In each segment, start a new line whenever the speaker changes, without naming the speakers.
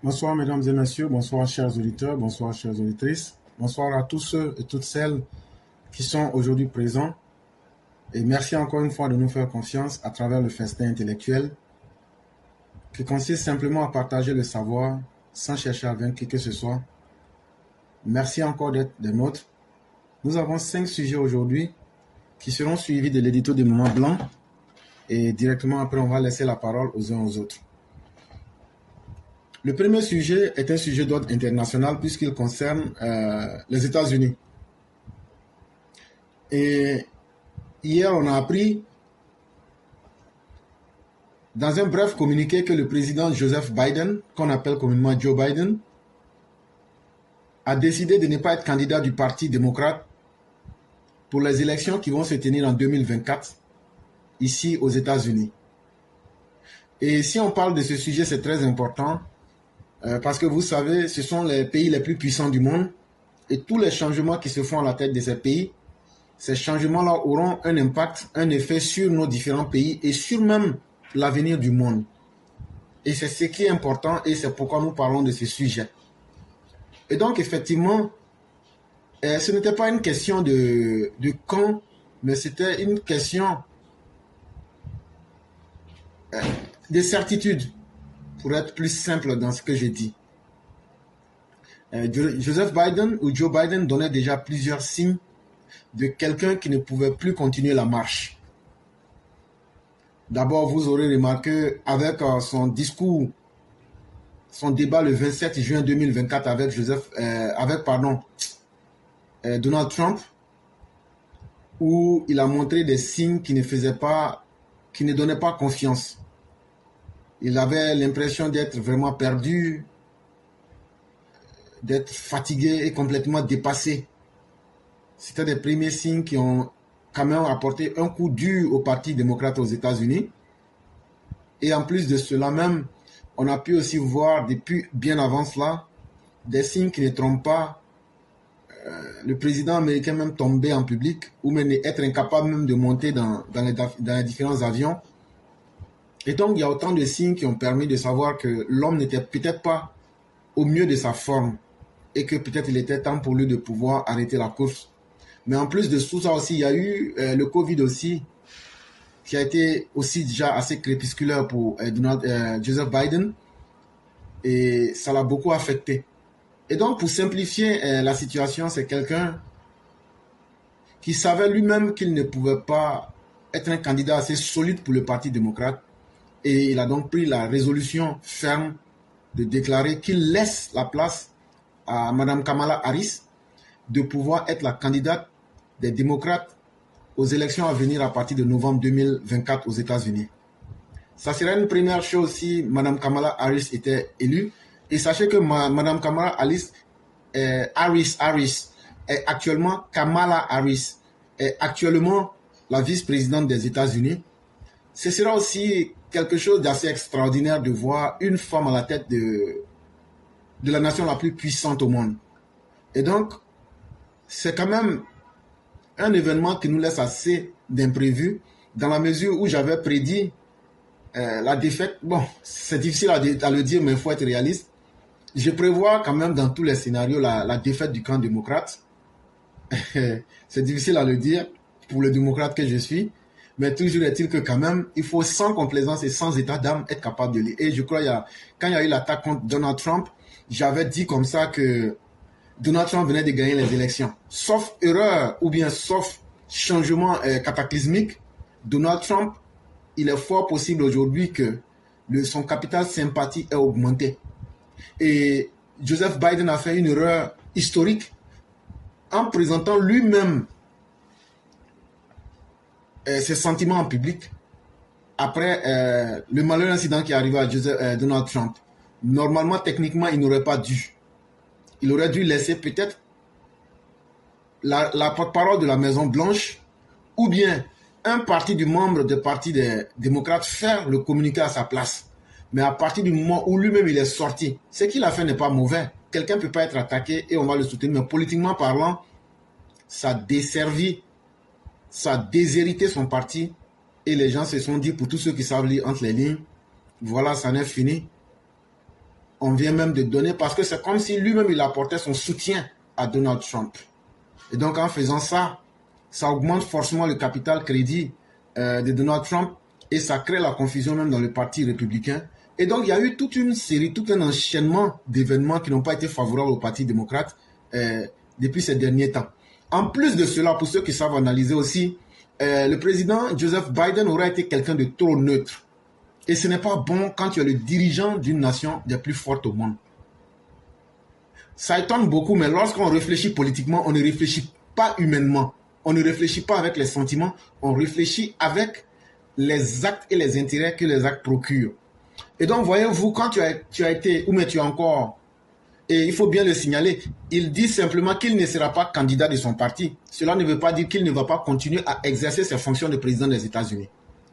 Bonsoir mesdames et messieurs, bonsoir chers auditeurs, bonsoir chères auditrices, bonsoir à tous ceux et toutes celles qui sont aujourd'hui présents et merci encore une fois de nous faire confiance à travers le festin intellectuel qui consiste simplement à partager le savoir sans chercher à vaincre qui que ce soit. Merci encore d'être des nôtres. Nous avons 5 sujets aujourd'hui qui seront suivis de l'édito des moments blancs et directement après on va laisser la parole aux uns aux autres. Le premier sujet est un sujet d'ordre international puisqu'il concerne les États-Unis. Et hier, on a appris dans un bref communiqué que le président Joseph Biden, qu'on appelle communément Joe Biden, a décidé de ne pas être candidat du Parti démocrate pour les élections qui vont se tenir en 2024 ici aux États-Unis. Et si on parle de ce sujet, c'est très important. Parce que vous savez, ce sont les pays les plus puissants du monde et tous les changements qui se font à la tête de ces pays, ces changements-là auront un impact, un effet sur nos différents pays et sur même l'avenir du monde. Et c'est ce qui est important et c'est pourquoi nous parlons de ce sujet. Et donc, effectivement, ce n'était pas une question de quand, mais c'était une question de certitude. Pour être plus simple dans ce que je dis. Joseph Biden ou Joe Biden donnait déjà plusieurs signes de quelqu'un qui ne pouvait plus continuer la marche. D'abord, vous aurez remarqué avec son discours, son débat le 27 juin 2024 avec Donald Trump, où il a montré des signes qui ne donnaient pas confiance. Il avait l'impression d'être vraiment perdu, d'être fatigué et complètement dépassé. C'était des premiers signes qui ont quand même apporté un coup dur au Parti démocrate aux États-Unis. Et en plus de cela même, on a pu aussi voir depuis bien avant cela des signes qui ne trompent pas. Le président américain même tombé en public ou même être incapable même de monter dans les différents avions. Et donc, il y a autant de signes qui ont permis de savoir que l'homme n'était peut-être pas au mieux de sa forme et que peut-être il était temps pour lui de pouvoir arrêter la course. Mais en plus de tout ça aussi, il y a eu le Covid aussi, qui a été aussi déjà assez crépusculaire pour Joseph Biden et ça l'a beaucoup affecté. Et donc, pour simplifier la situation, c'est quelqu'un qui savait lui-même qu'il ne pouvait pas être un candidat assez solide pour le Parti démocrate. Et il a donc pris la résolution ferme de déclarer qu'il laisse la place à Mme Kamala Harris de pouvoir être la candidate des démocrates aux élections à venir à partir de novembre 2024 aux États-Unis. Ça serait une première chose si Mme Kamala Harris était élue. Et sachez que Mme Kamala Harris est actuellement Kamala Harris est actuellement la vice-présidente des États-Unis. Ce sera aussi quelque chose d'assez extraordinaire de voir une femme à la tête de la nation la plus puissante au monde. Et donc, c'est quand même un événement qui nous laisse assez d'imprévu dans la mesure où j'avais prédit la défaite. Bon, c'est difficile à le dire, mais il faut être réaliste. Je prévois quand même dans tous les scénarios la défaite du camp démocrate. C'est difficile à le dire pour le démocrate que je suis. Mais toujours est-il que quand même, il faut sans complaisance et sans état d'âme être capable de lire. Et je crois, quand il y a eu l'attaque contre Donald Trump, j'avais dit comme ça que Donald Trump venait de gagner les élections. Sauf erreur ou bien sauf changement cataclysmique, Donald Trump, il est fort possible aujourd'hui que son capital sympathie ait augmenté. Et Joseph Biden a fait une erreur historique en présentant lui-même ses sentiments en public après le malheureux incident qui est arrivé à Donald Trump. Normalement, techniquement, il n'aurait pas dû. Il aurait dû laisser peut-être la porte-parole de la Maison-Blanche ou bien un parti du membre du Parti des démocrates faire le communiqué à sa place. Mais à partir du moment où lui-même il est sorti, ce qu'il a fait n'est pas mauvais. Quelqu'un ne peut pas être attaqué et on va le soutenir. Mais politiquement parlant, ça a desservi, ça a déshérité son parti. Et les gens se sont dit, pour tous ceux qui savent lire entre les lignes, voilà, ça n'est fini. on vient même de donner, parce que c'est comme si lui-même il apportait son soutien à Donald Trump. Et donc en faisant ça, ça augmente forcément le capital crédit de Donald Trump et ça crée la confusion même dans le parti républicain. Et donc il y a eu toute une série, tout un enchaînement d'événements qui n'ont pas été favorables au parti démocrate depuis ces derniers temps. En plus de cela, pour ceux qui savent analyser aussi, le président Joseph Biden aura été quelqu'un de trop neutre. Et ce n'est pas bon quand tu es le dirigeant d'une nation des plus fortes au monde. Ça étonne beaucoup, mais lorsqu'on réfléchit politiquement, on ne réfléchit pas humainement. On ne réfléchit pas avec les sentiments, on réfléchit avec les actes et les intérêts que les actes procurent. Et donc, voyez-vous, quand tu as été, ou mais tu as encore, et il faut bien le signaler, il dit simplement qu'il ne sera pas candidat de son parti. Cela ne veut pas dire qu'il ne va pas continuer à exercer ses fonctions de président des États-Unis.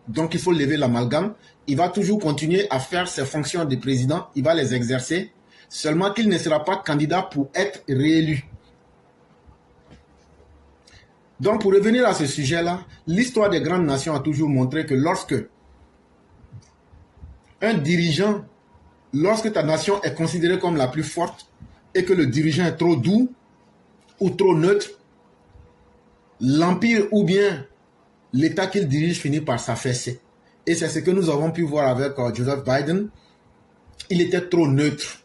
Donc, il faut lever l'amalgame. Il va toujours continuer à faire ses fonctions de président, il va les exercer, seulement qu'il ne sera pas candidat pour être réélu. Donc, pour revenir à ce sujet-là, l'histoire des grandes nations a toujours montré que lorsque un dirigeant, lorsque ta nation est considérée comme la plus forte et que le dirigeant est trop doux ou trop neutre, l'empire ou bien l'État qu'il dirige finit par s'affaisser. Et c'est ce que nous avons pu voir avec Joseph Biden. Il était trop neutre.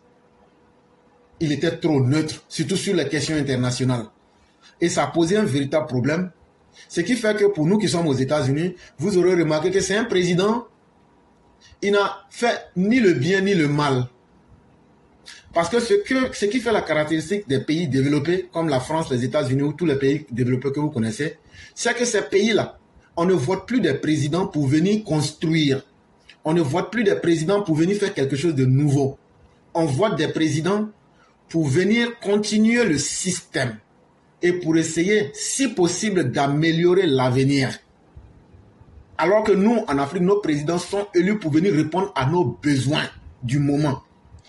Il était trop neutre, surtout sur les questions internationales. Et ça a posé un véritable problème. Ce qui fait que pour nous qui sommes aux États-Unis, vous aurez remarqué que c'est un président, il n'a fait ni le bien ni le mal. Parce que ce qui fait la caractéristique des pays développés, comme la France, les États-Unis ou tous les pays développés que vous connaissez, c'est que ces pays-là, on ne vote plus des présidents pour venir construire. On ne vote plus des présidents pour venir faire quelque chose de nouveau. On vote des présidents pour venir continuer le système et pour essayer, si possible, d'améliorer l'avenir. Alors que nous, en Afrique, nos présidents sont élus pour venir répondre à nos besoins du moment.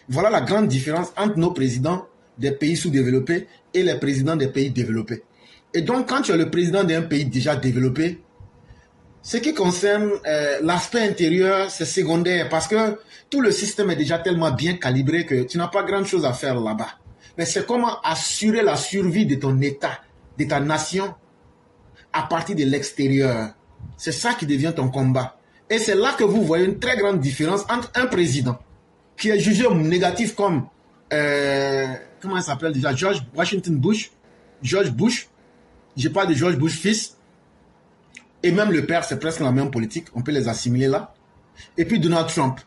Voilà la grande différence entre nos présidents des pays sous-développés et les présidents des pays développés. Et donc, quand tu es le président d'un pays déjà développé, ce qui concerne l'aspect intérieur, c'est secondaire parce que tout le système est déjà tellement bien calibré que tu n'as pas grand-chose à faire là-bas. Mais c'est comment assurer la survie de ton État, de ta nation, à partir de l'extérieur. C'est ça qui devient ton combat. Et c'est là que vous voyez une très grande différence entre un président qui est jugé négatif comme, comment il s'appelle déjà, George Bush, je parle de George Bush fils, et même le père, c'est presque la même politique, on peut les assimiler là. Et puis Donald Trump.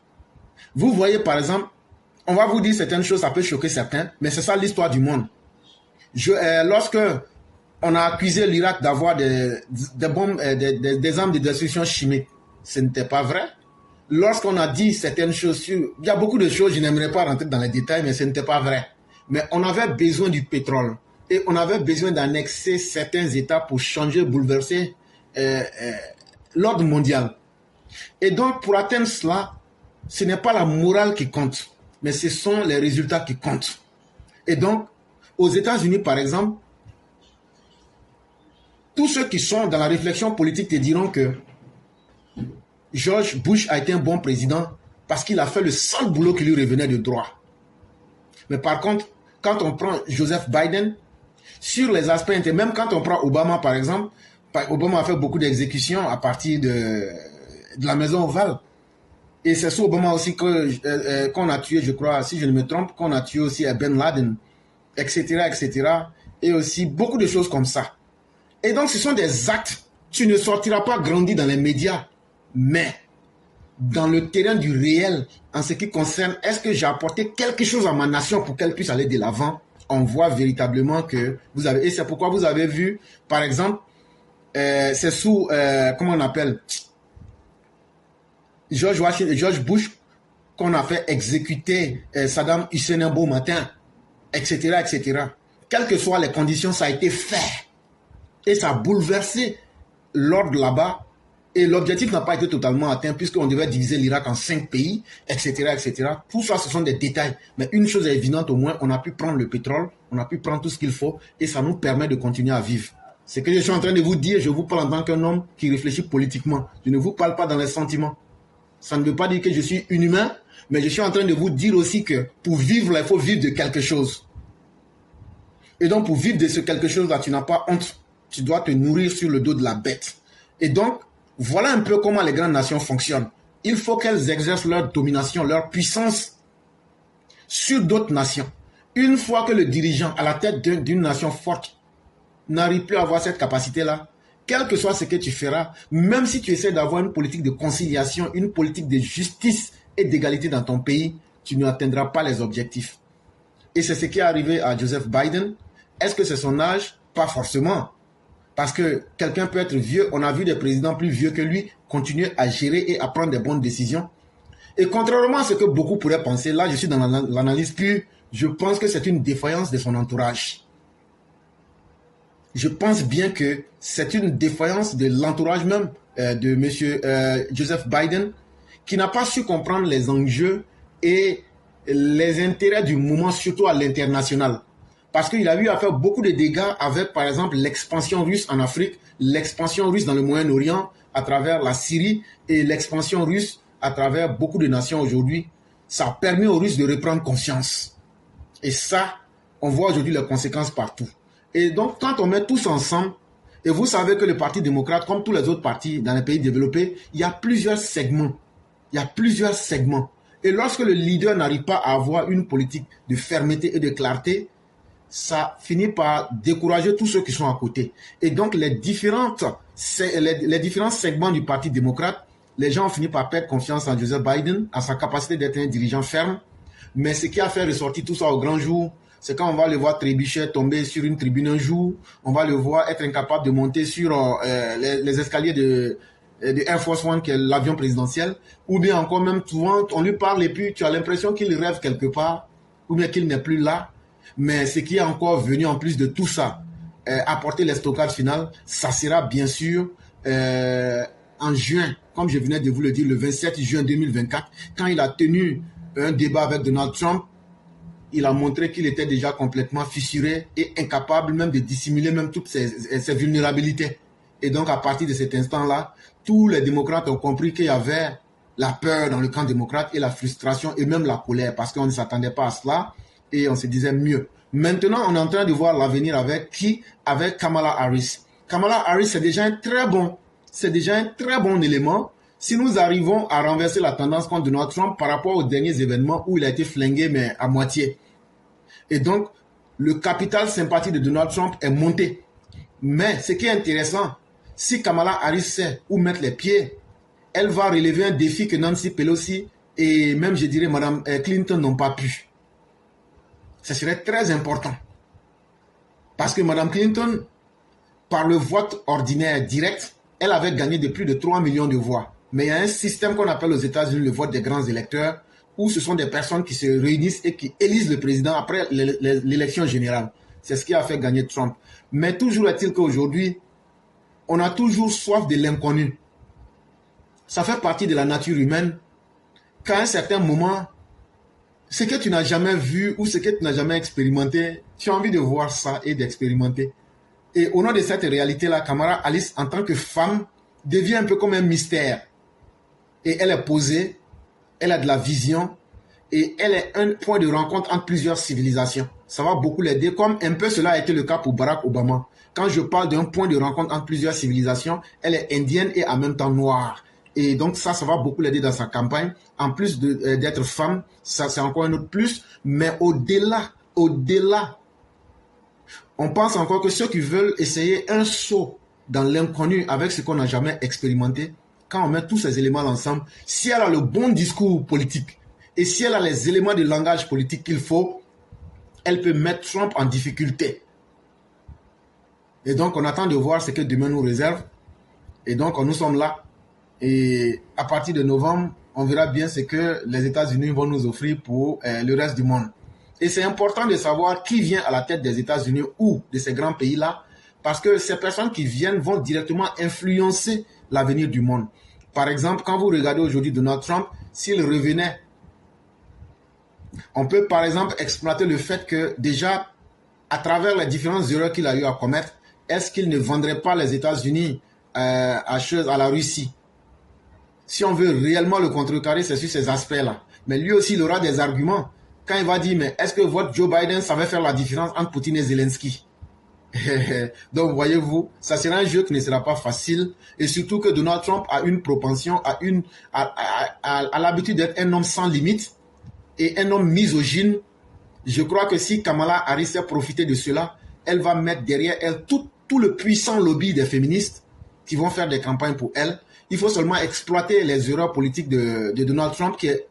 Vous voyez par exemple, on va vous dire certaines choses, ça peut choquer certains, mais c'est ça l'histoire du monde. Lorsque on a accusé l'Irak d'avoir des bombes, des armes de destruction chimique, ce n'était pas vrai. Lorsqu'on a dit certaines choses, il y a beaucoup de choses, je n'aimerais pas rentrer dans les détails, mais ce n'était pas vrai. Mais on avait besoin du pétrole et on avait besoin d'annexer certains États pour changer, bouleverser l'ordre mondial. Et donc, pour atteindre cela, ce n'est pas la morale qui compte, mais ce sont les résultats qui comptent. Et donc, aux États-Unis, par exemple, tous ceux qui sont dans la réflexion politique te diront que George Bush a été un bon président parce qu'il a fait le sale boulot qui lui revenait de droit. Mais par contre, quand on prend Joseph Biden, sur les aspects internes, même quand on prend Obama, par exemple, Obama a fait beaucoup d'exécutions à partir de la maison ovale. Et c'est sous Obama aussi qu'on a tué, je crois, si je ne me trompe, qu'on a tué aussi Ben Laden, etc., etc. Et aussi beaucoup de choses comme ça. Et donc, ce sont des actes. Tu ne sortiras pas grandi dans les médias, mais dans le terrain du réel, en ce qui concerne, est-ce que j'ai apporté quelque chose à ma nation pour qu'elle puisse aller de l'avant? On voit véritablement que vous avez... Et c'est pourquoi vous avez vu, par exemple, c'est sous, comment on appelle, George Bush, qu'on a fait exécuter Saddam Hussein un beau matin, etc., etc. Quelles que soient les conditions, ça a été fait. Et ça a bouleversé l'ordre là-bas. Et l'objectif n'a pas été totalement atteint puisqu'on devait diviser l'Irak en 5 pays, etc., etc. Tout ça, ce sont des détails. Mais une chose est évidente au moins, on a pu prendre le pétrole, on a pu prendre tout ce qu'il faut et ça nous permet de continuer à vivre. Ce que je suis en train de vous dire, je vous parle en tant qu'un homme qui réfléchit politiquement. Je ne vous parle pas dans les sentiments. Ça ne veut pas dire que je suis inhumain Mais je suis en train de vous dire aussi que pour vivre, il faut vivre de quelque chose. Et donc, pour vivre de ce quelque chose-là, tu n'as pas honte. Tu dois te nourrir sur le dos de la bête. Et donc, voilà un peu comment les grandes nations fonctionnent. Il faut qu'elles exercent leur domination, leur puissance sur d'autres nations. Une fois que le dirigeant à la tête d'une nation forte n'arrive plus à avoir cette capacité-là, quel que soit ce que tu feras, même si tu essaies d'avoir une politique de conciliation, une politique de justice et d'égalité dans ton pays, tu n'atteindras pas les objectifs. Et c'est ce qui est arrivé à Joseph Biden. Est-ce que c'est son âge? Pas forcément. Parce que quelqu'un peut être vieux, on a vu des présidents plus vieux que lui continuer à gérer et à prendre des bonnes décisions. Et contrairement à ce que beaucoup pourraient penser, là je suis dans l'analyse pure, je pense que c'est une défaillance de son entourage. Je pense bien que c'est une défaillance de l'entourage même de M. Joseph Biden, qui n'a pas su comprendre les enjeux et les intérêts du moment, surtout à l'international. Parce qu'il a eu à faire beaucoup de dégâts avec, par exemple, l'expansion russe en Afrique, l'expansion russe dans le Moyen-Orient, à travers la Syrie, et l'expansion russe à travers beaucoup de nations aujourd'hui. Ça a permis aux Russes de reprendre conscience. Et ça, on voit aujourd'hui les conséquences partout. Et donc, quand on met tous ensemble, et vous savez que le Parti démocrate, comme tous les autres partis dans les pays développés, il y a plusieurs segments. Il y a plusieurs segments. Et lorsque le leader n'arrive pas à avoir une politique de fermeté et de clarté, ça finit par décourager tous ceux qui sont à côté. Et donc, les différents segments du Parti démocrate, les gens ont fini par perdre confiance en Joseph Biden, à sa capacité d'être un dirigeant ferme. Mais ce qui a fait ressortir tout ça au grand jour, c'est quand on va le voir trébucher, tomber sur une tribune un jour, on va le voir être incapable de monter sur les escaliers de Air Force One, qui est l'avion présidentiel, ou bien encore même souvent, on lui parle et puis tu as l'impression qu'il rêve quelque part, ou bien qu'il n'est plus là. Mais ce qui est encore venu en plus de tout ça, apporter l'estocade finale, ça sera bien sûr en juin, comme je venais de vous le dire, le 27 juin 2024, quand il a tenu un débat avec Donald Trump, il a montré qu'il était déjà complètement fissuré et incapable même de dissimuler même toutes ses vulnérabilités. Et donc à partir de cet instant-là, tous les démocrates ont compris qu'il y avait la peur dans le camp démocrate et la frustration et même la colère, parce qu'on ne s'attendait pas à cela et on se disait mieux. Maintenant, on est en train de voir l'avenir avec qui? Avec Kamala Harris. Kamala Harris, c'est déjà un très bon élément. Si nous arrivons à renverser la tendance contre Donald Trump par rapport aux derniers événements où il a été flingué, mais à moitié. Et donc, le capital sympathie de Donald Trump est monté. Mais ce qui est intéressant, si Kamala Harris sait où mettre les pieds, elle va relever un défi que Nancy Pelosi et même, je dirais, Mme Clinton n'ont pas pu. Ce serait très important. Parce que Mme Clinton, par le vote ordinaire direct, elle avait gagné de plus de 3 millions de voix. Mais il y a un système qu'on appelle aux États-Unis le vote des grands électeurs, où ce sont des personnes qui se réunissent et qui élisent le président après l'élection générale. C'est ce qui a fait gagner Trump. Mais toujours est-il qu'aujourd'hui, on a toujours soif de l'inconnu. Ça fait partie de la nature humaine qu'à un certain moment, ce que tu n'as jamais vu ou ce que tu n'as jamais expérimenté, tu as envie de voir ça et d'expérimenter. Et au nom de cette réalité-là, Kamala Harris, en tant que femme, devient un peu comme un mystère. Et elle est posée, elle a de la vision, et elle est un point de rencontre entre plusieurs civilisations. Ça va beaucoup l'aider, comme un peu cela a été le cas pour Barack Obama. Quand je parle d'un point de rencontre entre plusieurs civilisations, elle est indienne et en même temps noire. Et donc ça va beaucoup l'aider dans sa campagne. En plus d'être femme, ça c'est encore un autre plus. Mais au-delà, on pense encore que ceux qui veulent essayer un saut dans l'inconnu avec ce qu'on n'a jamais expérimenté, quand on met tous ces éléments ensemble, si elle a le bon discours politique et si elle a les éléments de langage politique qu'il faut, elle peut mettre Trump en difficulté. Et donc on attend de voir ce que demain nous réserve. Et donc nous sommes là. Et à partir de novembre, on verra bien ce que les États-Unis vont nous offrir pour le reste du monde. Et c'est important de savoir qui vient à la tête des États-Unis ou de ces grands pays-là, parce que ces personnes qui viennent vont directement influencer l'avenir du monde. Par exemple, quand vous regardez aujourd'hui Donald Trump, s'il revenait, on peut par exemple exploiter le fait que déjà, à travers les différentes erreurs qu'il a eu à commettre, est-ce qu'il ne vendrait pas les États-Unis à la Russie? Si on veut réellement le contrecarrer, c'est sur ces aspects-là. Mais lui aussi, il aura des arguments. Quand il va dire, mais est-ce que votre Joe Biden savait faire la différence entre Poutine et Zelensky? Donc, voyez-vous, ça sera un jeu qui ne sera pas facile. Et surtout que Donald Trump a une propension, à l'habitude d'être un homme sans limite et un homme misogyne. Je crois que si Kamala Harris a profité de cela, elle va mettre derrière elle tout le puissant lobby des féministes qui vont faire des campagnes pour elle. Il faut seulement exploiter les erreurs politiques de Donald Trump qui est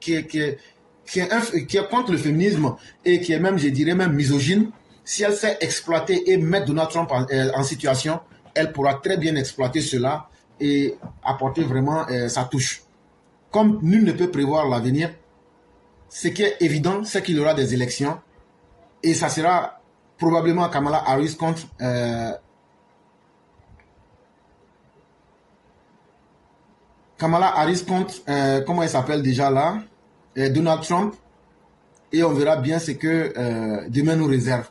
contre le féminisme et qui est même, je dirais, même misogyne. Si elle sait exploiter et mettre Donald Trump en situation, elle pourra très bien exploiter cela et apporter vraiment sa touche. Comme nul ne peut prévoir l'avenir, ce qui est évident, c'est qu'il y aura des élections et ça sera probablement Kamala Harris contre comment il s'appelle déjà là, Donald Trump, et on verra bien ce que demain nous réserve.